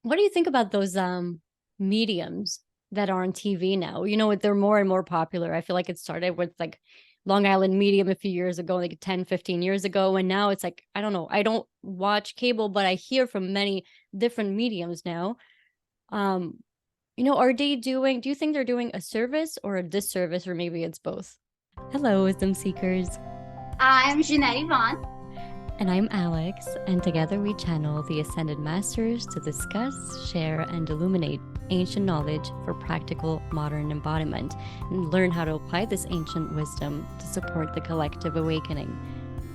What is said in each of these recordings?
What do you think about those mediums that are on TV now? They're more and more popular. I feel like it started with like Long Island Medium a few years ago, like 10, 15 years ago. And now it's like, I don't know. I don't watch cable, but I hear from many different mediums now. Um, do you think they're doing a service or a disservice, or maybe it's both? Hello, wisdom seekers. I'm Jeanette Yvonne. And I'm Alex, and together we channel the Ascended Masters to discuss, share, and illuminate ancient knowledge for practical modern embodiment and learn how to apply this ancient wisdom to support the collective awakening.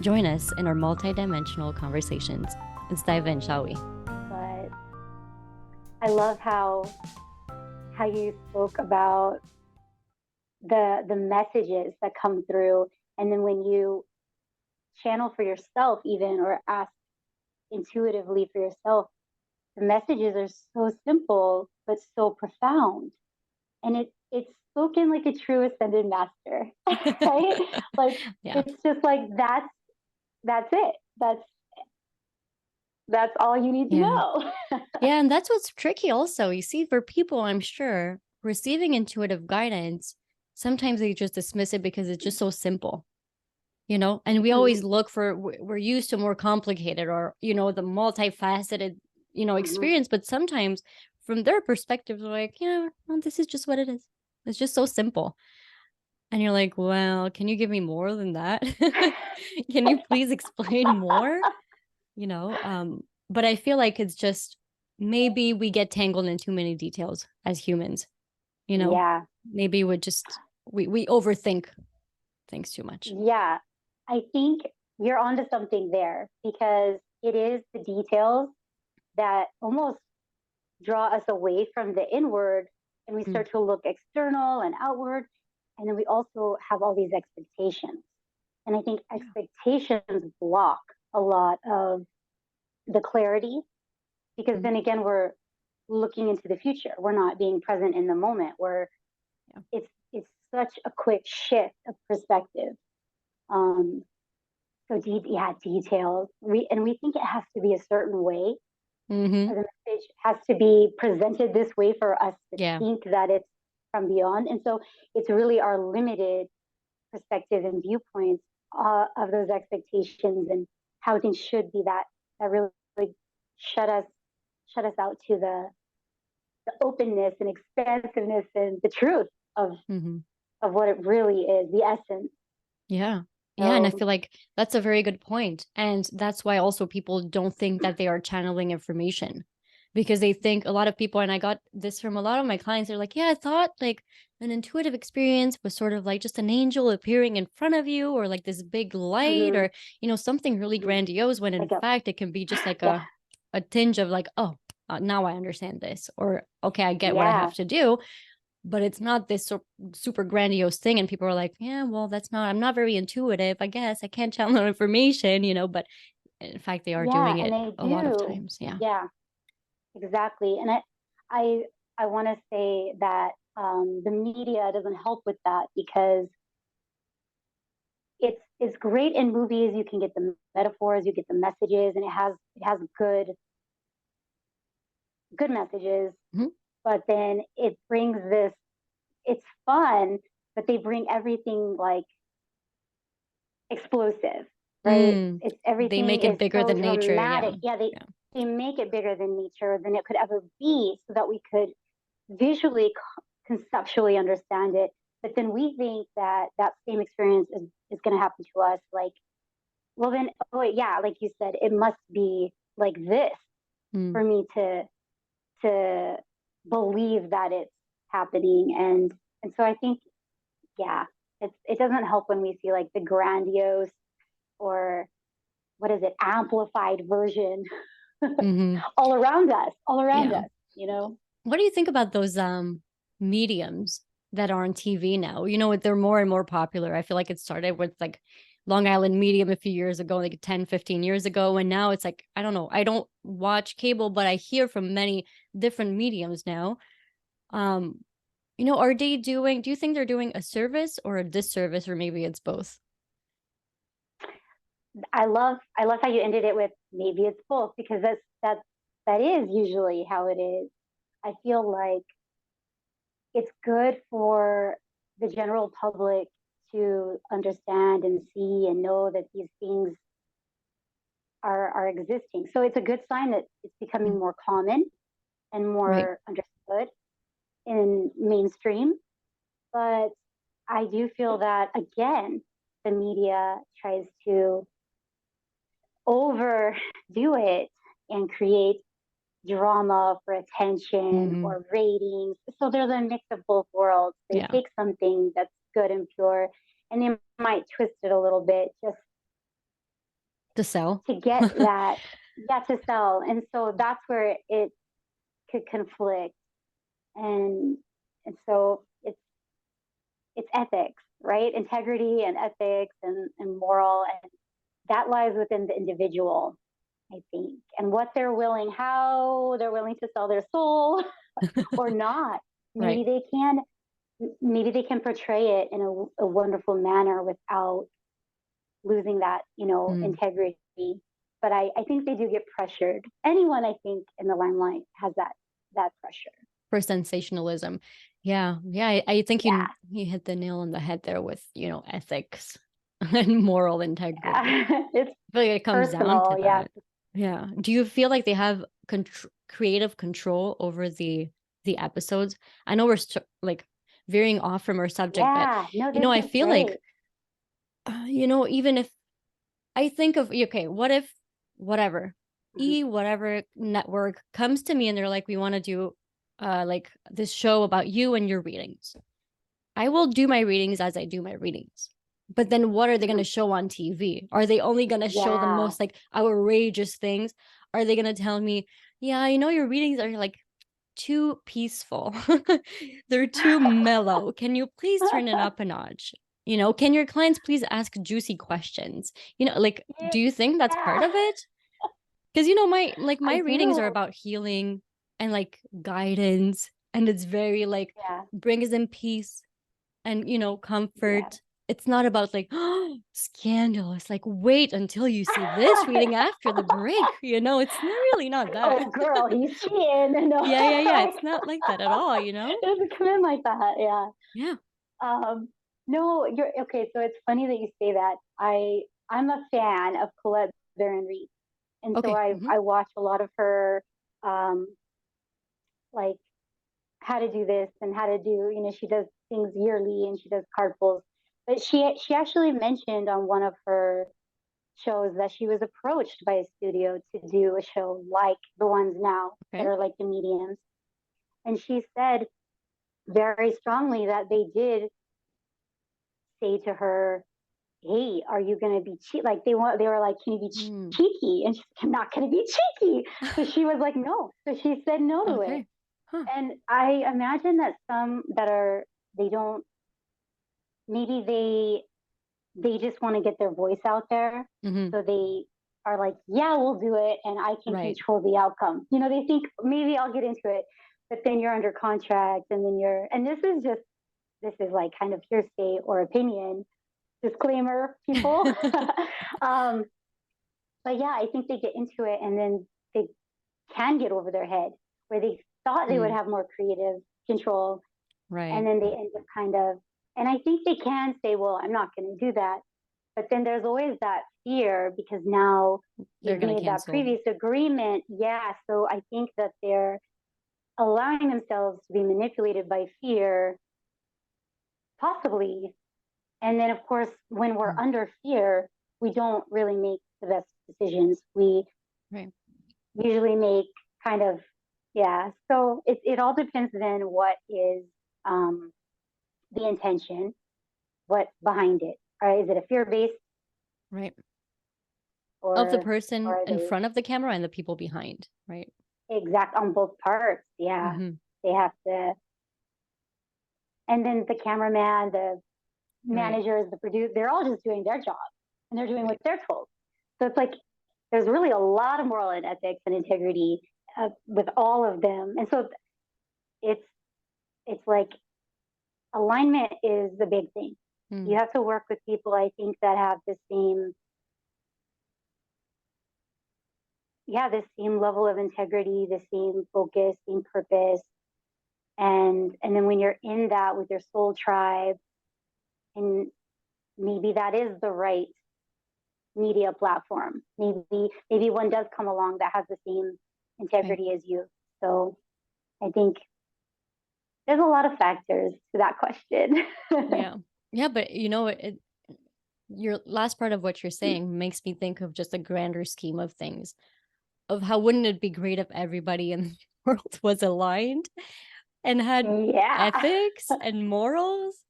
Join us in our multidimensional conversations. Let's dive in, shall we? But I love how you spoke about the messages that come through, and then when you channel for yourself, even or ask intuitively for yourself, the messages are so simple but so profound, and it's spoken like a true ascended master, right? Like Yeah. it's just like that's it. That's all you need to Yeah. know. Yeah. And that's what's tricky also. You see, for people, I'm sure, receiving intuitive guidance, sometimes they just dismiss it because it's just so simple. And we Mm-hmm. always look for, we're used to more complicated or the multifaceted Mm-hmm. experience, but sometimes from their perspective they're like, yeah, well, this is just what it is. It's just so simple. And you're like, well, can you give me more than that? Can you please explain more? But I feel like it's just, maybe we get tangled in too many details as humans. you know Yeah. Maybe we overthink things too much. Yeah, I think you're onto something there because it is the details that almost draw us away from the inward, and we Mm. start to look external and outward. And then we also have all these expectations. And I think Yeah. expectations block a lot of the clarity because Mhm. then again, we're looking into the future. We're not being present in the moment where Yeah. it's such a quick shift of perspective. Um, So yeah, details. We think it has to be a certain way, or Mm-hmm. the message has to be presented this way for us to Yeah. think that it's from beyond. And so it's really our limited perspective and viewpoints of those expectations and how things should be that really shut us shut us out to the openness and expansiveness and the truth of Mm-hmm. of what it really is, the essence. Yeah. Yeah. And I So feel like that's a very good point. And that's why also people don't think that they are channeling information, because they think, a lot of people, and I got this from a lot of my clients, they're like, yeah, I thought like an intuitive experience was sort of like just an angel appearing in front of you, or like this big light, mm-hmm, or, something really mm-hmm. grandiose, when in Like a fact it can be just like yeah, a tinge of like, oh, now I understand this, or okay, I get what I yeah. have to do, but it's not this super grandiose thing. And people are like, yeah, well, I'm not very intuitive, I guess I can't channel information, but in fact they are Yeah, doing and it they a lot of do. times. Yeah. Yeah, exactly. And I, I want to say that the media doesn't help with that because it's great in movies. You can get the metaphors, you get the messages, and it has good messages. Mhm. But then it brings this. It's fun, but they bring everything like explosive, right? Mm. It's They everything make it is bigger so than nature. Yeah. dramatic. Yeah, Yeah. they make it bigger than nature than it could ever be, so that we could visually, conceptually understand it. But then we think that that same experience is going to happen to us. Like, well, then, oh yeah, like you said, it must be like this Mm. for me to believe that it's happening. And so I think, yeah, it doesn't help when we see like the grandiose, or what is it, amplified version Hmm. all around Yeah. us, you know? What do you think about those mediums that are on TV now? They're more and more popular. I feel like it started with like Long Island Medium a few years ago, like 10, 15 years ago. And now it's like, I don't know. I don't watch cable, but I hear from many different mediums now. Um, do you think they're doing a service or a disservice, or maybe it's both? I love how you ended it with maybe it's both, because that's that is usually how it is. I feel like it's good for the general public to understand and see and know that these things are existing. So it's a good sign that it's becoming more common and Right. more understood in mainstream. But I do feel that, again, the media tries to overdo it and create drama for attention Hmm. or ratings. So there's a mix of both worlds. They Yeah. take something that's good and pure and they might twist it a little bit just To sell. to get that, yeah, to sell. And so that's where it could conflict. And so it's ethics, right? Integrity and ethics and moral, and that lies within the individual, I think, and what they're willing, how they're willing to sell their soul or not. Right. Maybe they can, maybe they can portray it in a wonderful manner without losing that, Mm. integrity. But I think they do get pressured. Anyone, I think, in the limelight has that pressure. For sensationalism. Yeah. Yeah. I think Yeah. you hit the nail on the head there with, ethics and moral integrity. It's I feel like it comes down to personal. Yeah. that. Yeah. Do you feel like they have creative control over the episodes? I know we're like veering off from our subject, but Yeah. No, this I is feel great. like even if I think of, okay, what if whatever Mhm. whatever network comes to me and they're like, we want to do like this show about you and your readings. I will do my readings as I do my readings. But then what are they going to Mhm. show on TV? Are they only going to show the Yeah. most like outrageous things? Are they going to tell me, yeah, your readings are like too peaceful. They're too mellow. Can you please turn it up a notch? Can your clients please ask juicy questions? Like, do you think that's part Yeah, of it? Because my I readings are do. about healing and like guidance, and it's very like Yeah. brings in peace and Yeah. comfort. It's not about like scandalous. Like wait until you see this reading after the break. It's really not that. Oh, girl, he's cheating. No, Yeah, yeah, yeah. like, It's not like that at all. it doesn't come in like that. Yeah. Yeah. Um, no, you're okay. So it's funny that you say that. I'm a fan of Colette Baron-Reid, and so Okay. I watch a lot of her, um, like how to do this and how to do. She does things yearly and she does card pulls. But she actually mentioned on one of her shows that she was approached by a studio to do a show like the ones now that Okay. are like the mediums. And she said very strongly that they did say to her, "Hey, are you going to be cheeky?" Like they were like, "Can you be Mm. cheeky?" And she's like, "I'm not going to be cheeky." So she was like, "No." So she said no to it. Okay. Huh. And I imagine that some that are, they don't, maybe they just want to get their voice out there. Mm-hmm. So they are like, yeah, we'll do it. And I can Right. control the outcome. They think maybe I'll get into it, but then you're under contract and then and this is like kind of hearsay or opinion disclaimer, people. um, but yeah, I think they get into it and then they can get over their head where they thought they would Mm. have more creative control and Right. then they end up kind of, and I think they can say, well, I'm not going to do that. But then there's always that fear because now They're you've gonna made that cancel. previous agreement. Yeah. So I think that they're allowing themselves to be manipulated by fear, possibly. And then, of course, when we're Mm. under fear, we don't really make the best decisions. We Right. usually make kind of, yeah. So it all depends then what is um, the intention, what behind it. Is it a fear based Right. Of the or person are in they front of the camera and the people behind. Right. exact on both parts? Yeah, Mm-hmm. they have to. And then the cameraman, the Right. managers, the producer, they're all just doing their job and they're doing what Right. they're told. So it's like there's really a lot of moral and ethics and integrity with all of them. And so it's it's like alignment is the big thing. Mm. You have to work with people, I think, that have the same yeah, the same level of integrity, the same focus, same purpose. And then when you're in that with your soul tribe, and maybe that is the right media platform. Maybe one does come along that has the same Right. integrity as you. So I think there's a lot of factors to that question. Yeah. Yeah, but your last part of what you're saying makes me think of just a grander scheme of things, of how wouldn't it be great if everybody in the world was aligned and had Yeah. ethics and morals?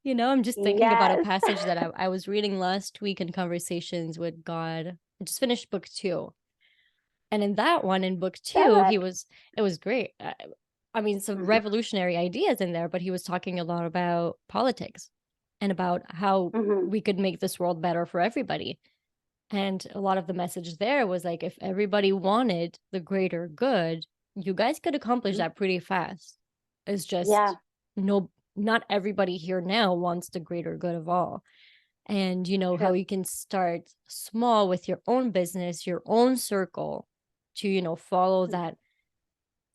I'm just thinking about a Yes. passage that I was reading last week in Conversations with God. I just finished book two. And in that one, in book two, That. it was great. I mean, some revolutionary ideas in there, but he was talking a lot about politics and about how Mm-hmm. we could make this world better for everybody. And a lot of the message there was like, if everybody wanted the greater good, you guys could accomplish that pretty fast. It's Yeah. just not everybody here now wants the greater good of all. And how True. you can start small with your own business, your own circle, to follow that,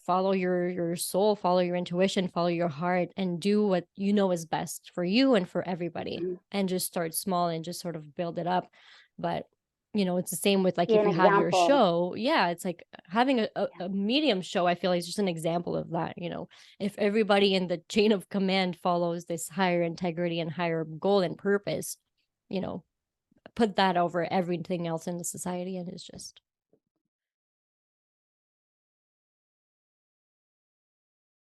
follow your soul, follow your intuition, follow your heart, and do what you know is best for you and for everybody, Mm-hmm. and just start small and just sort of build it up. But it's the same with like Be if an you have your example. show. Yeah, it's like having Yeah. a medium show. I feel like it's just an example of that. If everybody in the chain of command follows this higher integrity and higher goal and purpose, you know put that over everything else in the society, and it's just